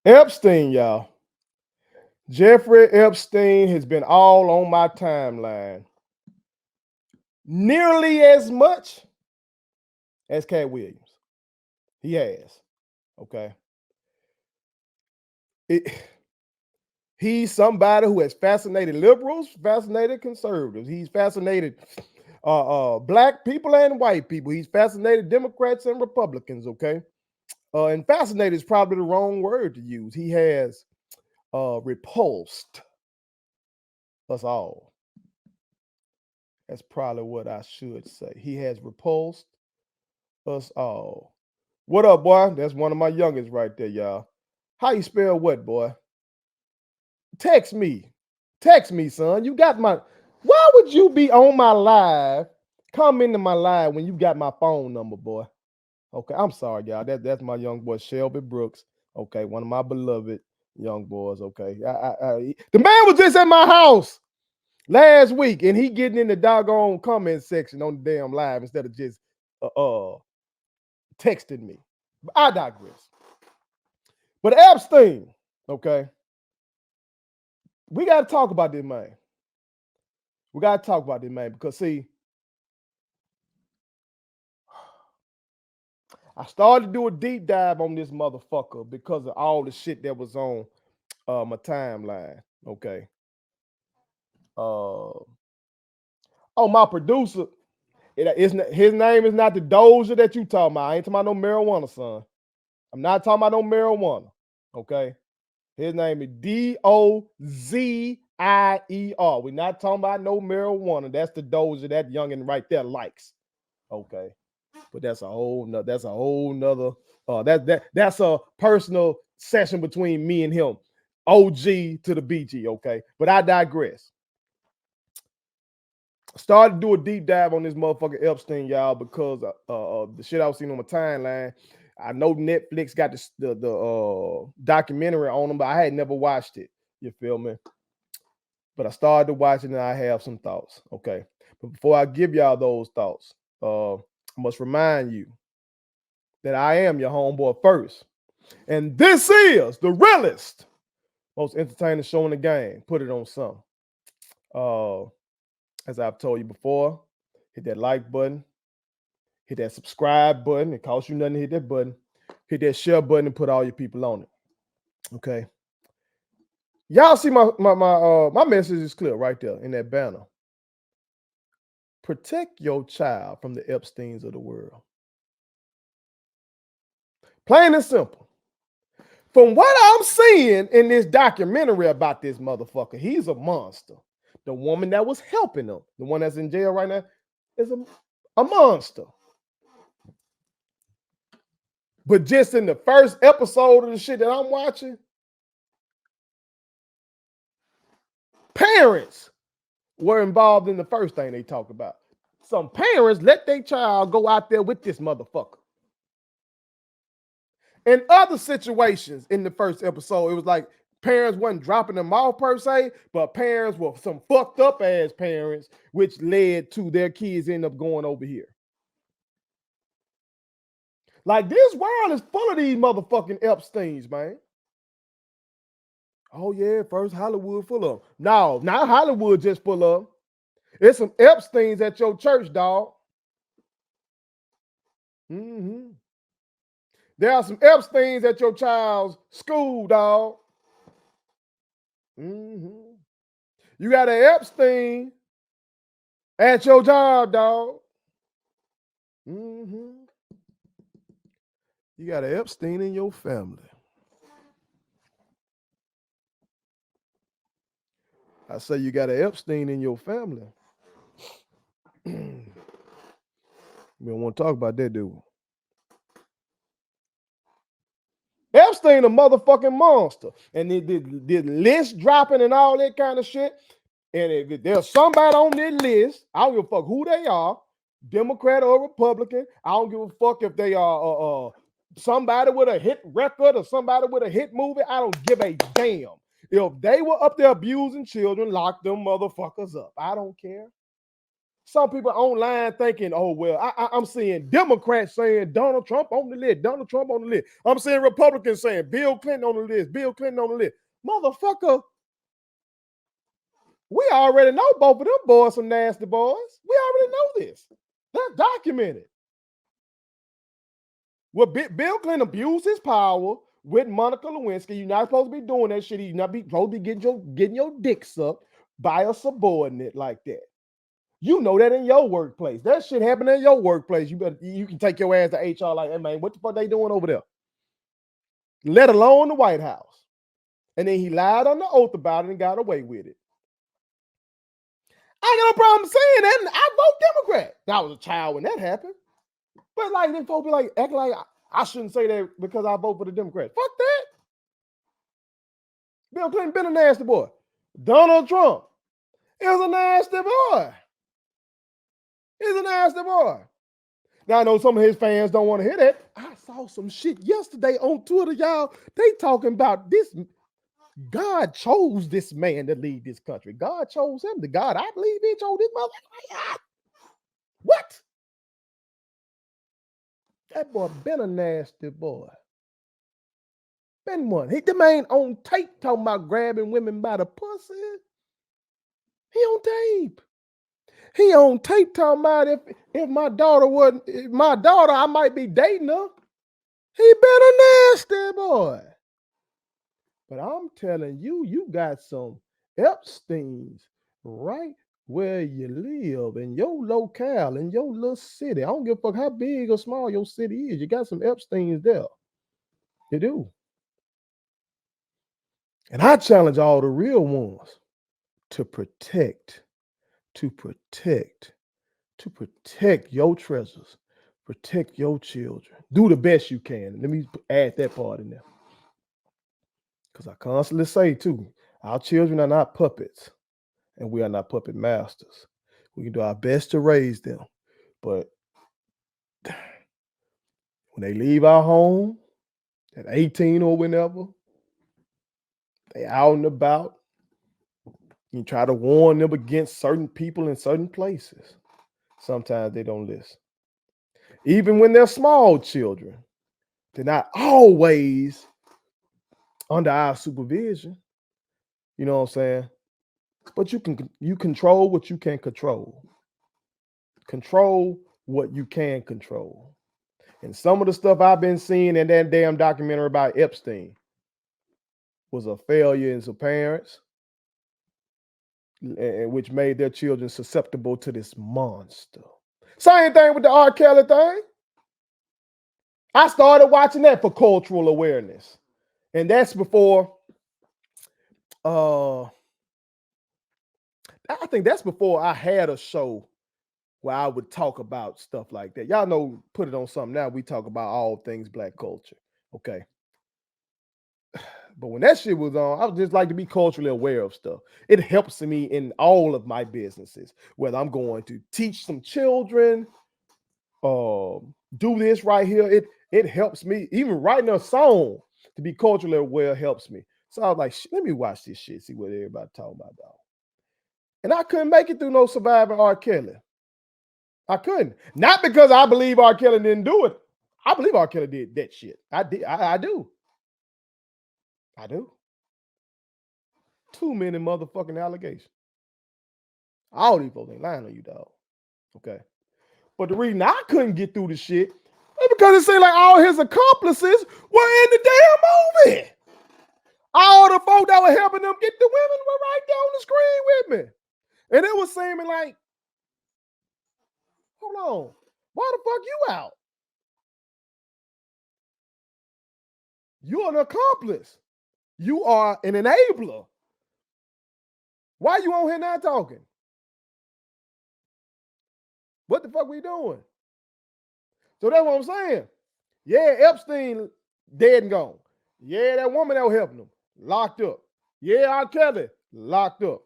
Epstein, y'all. Jeffrey Epstein has been all on my timeline. Nearly as much as Cat Williams. He has. Okay. He's somebody who has fascinated liberals, fascinated conservatives. He's fascinated black people and white people. He's fascinated Democrats and Republicans, okay? And fascinated is probably the wrong word to use. He has repulsed us all. That's probably what I should say. He has repulsed us all. What up, boy? That's one of my youngest right there, y'all. How you spell what, boy? Text me. Text me, son. You got my... Why would you be on my live, come into my live when you got my phone number, boy? Okay, I'm sorry, y'all. That's my young boy, Shelby Brooks. Okay, one of my beloved young boys, okay? The man was just at my house last week, and he getting in the doggone comment section on the damn live instead of just texting me. But I digress. But Epstein, okay? We got to talk about this man. We got to talk about this man because, see, I started to do a deep dive on this motherfucker because of all the shit that was on my timeline, okay? My producer, his name is not the Doja that you talking about. I ain't talking about no marijuana, son. I'm not talking about no marijuana, okay? His name is Dozier. We're not talking about no marijuana. That's the Doja that youngin' right there likes, okay? But that's a whole nother. That's a personal session between me and him, OG to the BG, okay? But I digress. Started to do a deep dive on this motherfucker Epstein, y'all, because the shit I was seeing on my timeline. I know Netflix got the documentary on him, but I had never watched it. You feel me? But I started to watch it, and I have some thoughts. Okay, but before I give y'all those thoughts, I must remind you that I am your homeboy first, and this is the realest, most entertaining show in the game. Put it on something. As I've told you before, hit that like button, hit that subscribe button. It costs you nothing to hit that button. Hit that share button and put all your people on it. Okay. Y'all see my message is clear right there in that banner. Protect your child from the Epsteins of the world. Plain and simple. From what I'm seeing in this documentary about this motherfucker, he's a monster. The woman that was helping him, the one that's in jail right now, is a monster. But just in the first episode of the shit that I'm watching, parents were involved in the first thing they talked about. Some parents let their child go out there with this motherfucker. In other situations in the first episode, it was like parents wasn't dropping them off per se, but parents were some fucked up ass parents, which led to their kids end up going over here. Like, this world is full of these motherfucking Epsteins, man. Oh yeah, first Hollywood full of them. No, not Hollywood just full of them. It's some Epsteins at your church, dog. Mm-hmm. There are some Epsteins at your child's school, dog. Mm-hmm. You got an Epstein at your job, dog. Mm-hmm. You got an Epstein in your family. I say you got an Epstein in your family. We don't want to talk about that, do we? Epstein a motherfucking monster. And the list dropping and all that kind of shit. And if there's somebody on this list, I don't give a fuck who they are, Democrat or Republican. I don't give a fuck if they are somebody with a hit record or somebody with a hit movie. I don't give a damn. If they were up there abusing children, lock them motherfuckers up. I don't care. Some people online thinking, oh, well, I'm seeing Democrats saying Donald Trump on the list, Donald Trump on the list. I'm seeing Republicans saying Bill Clinton on the list, Bill Clinton on the list. Motherfucker, we already know both of them boys some nasty boys. We already know this. That's documented. Well, Bill Clinton abused his power with Monica Lewinsky. You're not supposed to be doing that shit. You're not supposed to be getting your dick sucked by a subordinate like that. You know that in your workplace. That shit happened in your workplace. You can take your ass to HR like, hey man, what the fuck they doing over there? Let alone the White House. And then he lied on the oath about it and got away with it. I got no problem saying that, and I vote Democrat. I was a child when that happened. But like, then folks be like, act like I shouldn't say that because I vote for the Democrats. Fuck that. Bill Clinton been a nasty boy. Donald Trump is a nasty boy. He's a nasty boy. Now I know some of his fans don't want to hear that. I saw some shit yesterday on Twitter, y'all. They talking about this. God chose this man to lead this country. God chose him. The God I believe he chose this motherfucker. What? That boy been a nasty boy. Been one. The man on tape talking about grabbing women by the pussy. He on tape. He on tape talking about if my daughter wasn't my daughter, I might be dating her. He been a nasty boy. But I'm telling you, you got some Epsteins right where you live, in your locale, in your little city. I don't give a fuck how big or small your city is. You got some Epsteins there. You do. And I challenge all the real ones to protect your treasures, protect your children. Do the best you can. Let me add that part in there. Because I constantly say, too, our children are not puppets, and we are not puppet masters. We can do our best to raise them. But when they leave our home at 18 or whenever, they out and about, you try to warn them against certain people in certain places. Sometimes they don't listen. Even when they're small children, they're not always under our supervision. You know what I'm saying? But you control what you can control. Control what you can control. And some of the stuff I've been seeing in that damn documentary about Epstein was a failure in some parents, which made their children susceptible to this monster. Same thing with the R. Kelly thing. I started watching that for cultural awareness. And that's before, I think that's before I had a show where I would talk about stuff like that. Y'all know, put it on something now, we talk about all things Black culture. Okay. But when that shit was on, I would just like to be culturally aware of stuff. It helps me in all of my businesses, whether I'm going to teach some children, do this right here. It helps me. Even writing a song to be culturally aware helps me. So I was like, let me watch this shit, see what everybody talking about, dog. And I couldn't make it through no surviving R. Kelly. I couldn't. Not because I believe R. Kelly didn't do it. I believe R. Kelly did that shit. I do. I do. Too many motherfucking allegations. All these folks ain't lying on you, dog. Okay. But the reason I couldn't get through the shit is because it seemed like all his accomplices were in the damn movie. All the folks that were helping them get the women were right there on the screen with me. And it was seeming like, hold on, why the fuck you out? You're an accomplice. You are an enabler. Why you on here not talking? What the fuck we doing? So that's what I'm saying. Yeah, Epstein dead and gone. Yeah, that woman that was helping him, locked up. Yeah, R. Kelly, locked up.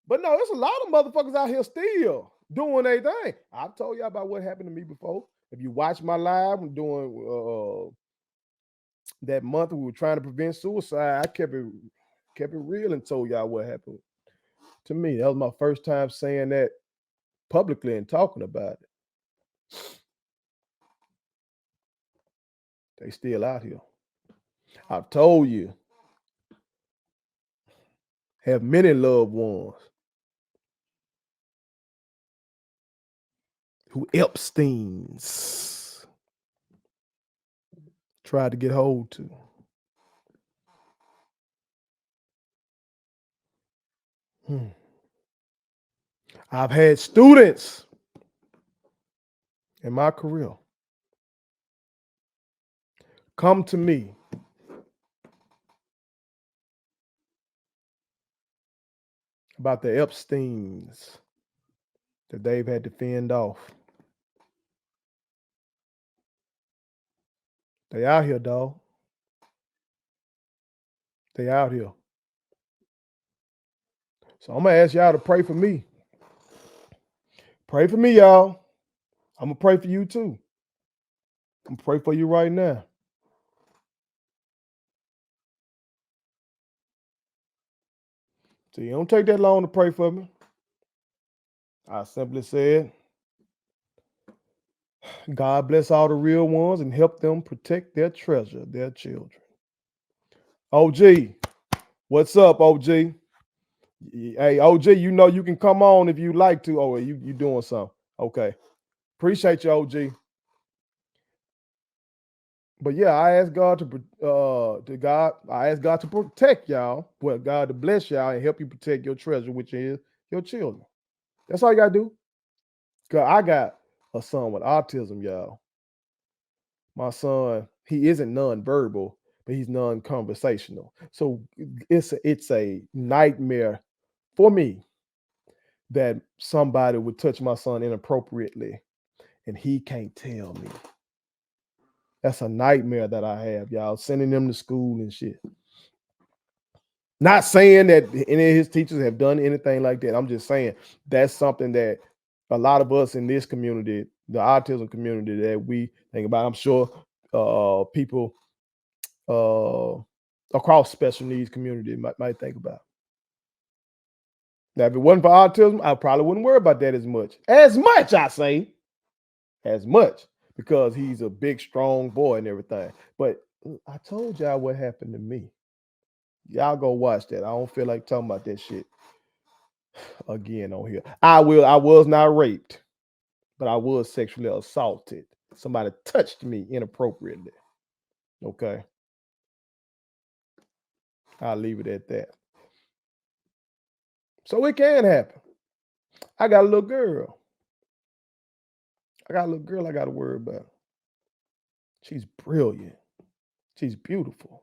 But no, there's a lot of motherfuckers out here still doing their thing. I've told you about what happened to me before. If you watch my live, I'm doing that month we were trying to prevent suicide. I kept it real and told y'all what happened to me. That was my first time saying that publicly and talking about it. They still out here. I've told you, have many loved ones who Epstein's tried to get hold to. I've had students in my career come to me about the Epsteins that they've had to fend off. They out here, dog. They out here. So I'm gonna ask y'all to pray for me. Pray for me, y'all. I'm gonna pray for you too. I'm gonna pray for you right now. So you don't take that long to pray for me. I simply said, God bless all the real ones and help them protect their treasure, their children. OG, what's up, OG? Hey, OG, you know you can come on if you like to. Oh, you doing something. Okay. Appreciate you, OG. But yeah, I ask God I ask God to protect y'all, well, God to bless y'all and help you protect your treasure, which is your children. That's all you gotta do. Cause I got a son with autism, y'all. My son, he isn't non-verbal, but he's non-conversational. So it's a nightmare for me that somebody would touch my son inappropriately and he can't tell me. That's a nightmare that I have, y'all, sending them to school and shit. Not saying that any of his teachers have done anything like that. I'm just saying that's something that a lot of us in this community, the autism community, that we think about. I'm sure people across special needs community might think about. Now, if it wasn't for autism, I probably wouldn't worry about that as much. I say, as much, because he's a big, strong boy and everything. But I told y'all what happened to me. Y'all go watch that. I don't feel like talking about that shit again on here. I was not raped, but I was sexually assaulted. Somebody touched me inappropriately. Okay. I'll leave it at that. So it can happen. I got a little girl. I got to worry about. She's brilliant. She's beautiful.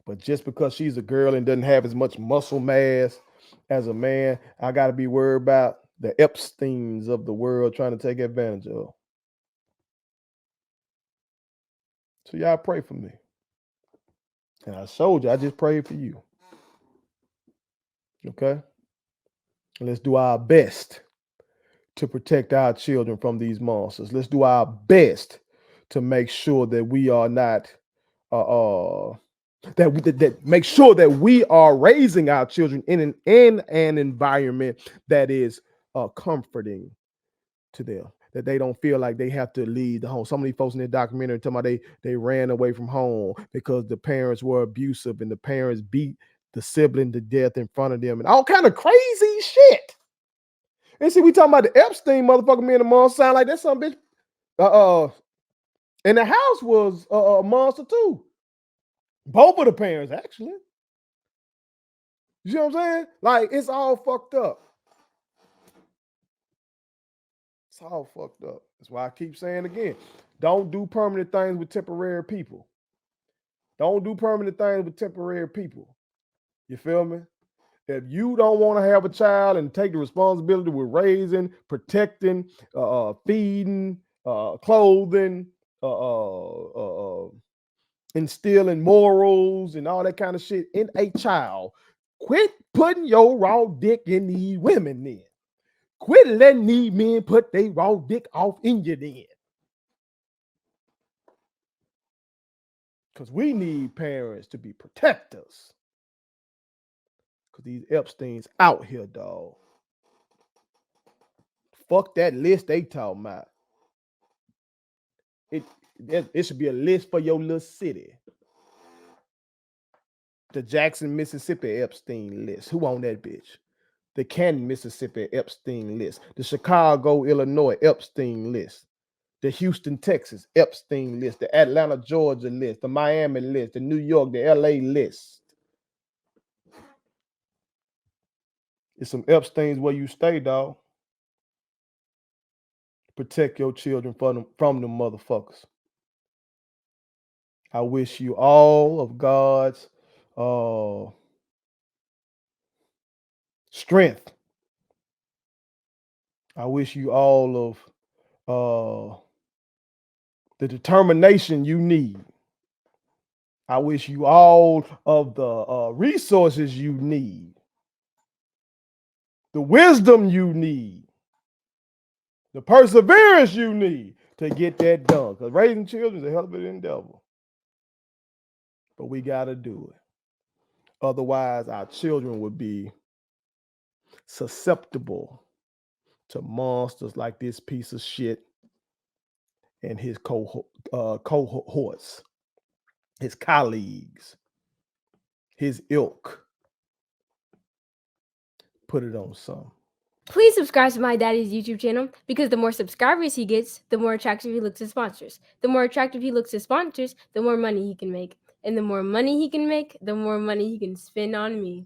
But just because she's a girl and doesn't have as much muscle mass as a man, I got to be worried about the Epsteins of the world trying to take advantage of. So y'all pray for me. And I showed you, I just prayed for you. Okay? And let's do our best to protect our children from these monsters. Let's do our best to make sure that we are not that make sure that we are raising our children in an environment that is comforting to them, that they don't feel like they have to leave the home. Some of these folks in the documentary talking about they ran away from home because the parents were abusive and the parents beat the sibling to death in front of them and all kind of crazy shit. And see, we talking about the Epstein motherfucker, me and the mom sound like that some bitch. And the house was a monster too. Both of the parents, actually. You know what I'm saying? Like, it's all fucked up. It's all fucked up. That's why I keep saying again, don't do permanent things with temporary people. Don't do permanent things with temporary people. You feel me? If you don't want to have a child and take the responsibility with raising, protecting, feeding, clothing, instilling morals and all that kind of shit in a child, quit putting your raw dick in these women then. Quit letting these men put their raw dick off in you then. Because we need parents to be protectors. Because these Epsteins out here, dog. fuck that list they talking about. It should be a list for your little city. The Jackson, Mississippi Epstein List. Who on that bitch? The Canton, Mississippi Epstein List. The Chicago, Illinois Epstein List. The Houston, Texas Epstein List. The Atlanta, Georgia List. The Miami List. The New York, the LA List. It's some Epsteins where you stay, dog. Protect your children from them motherfuckers. I wish you all of God's strength. I wish you all of the determination you need. I wish you all of the resources you need, the wisdom you need, the perseverance you need to get that done. Because raising children is a hell of an endeavor. But we got to do it. Otherwise, our children would be susceptible to monsters like this piece of shit and his cohorts, his colleagues, his ilk. Put it on some. Please subscribe to my daddy's YouTube channel, because the more subscribers he gets, the more attractive he looks to sponsors. The more attractive he looks to sponsors, the more money he can make. And the more money he can make, the more money he can spend on me.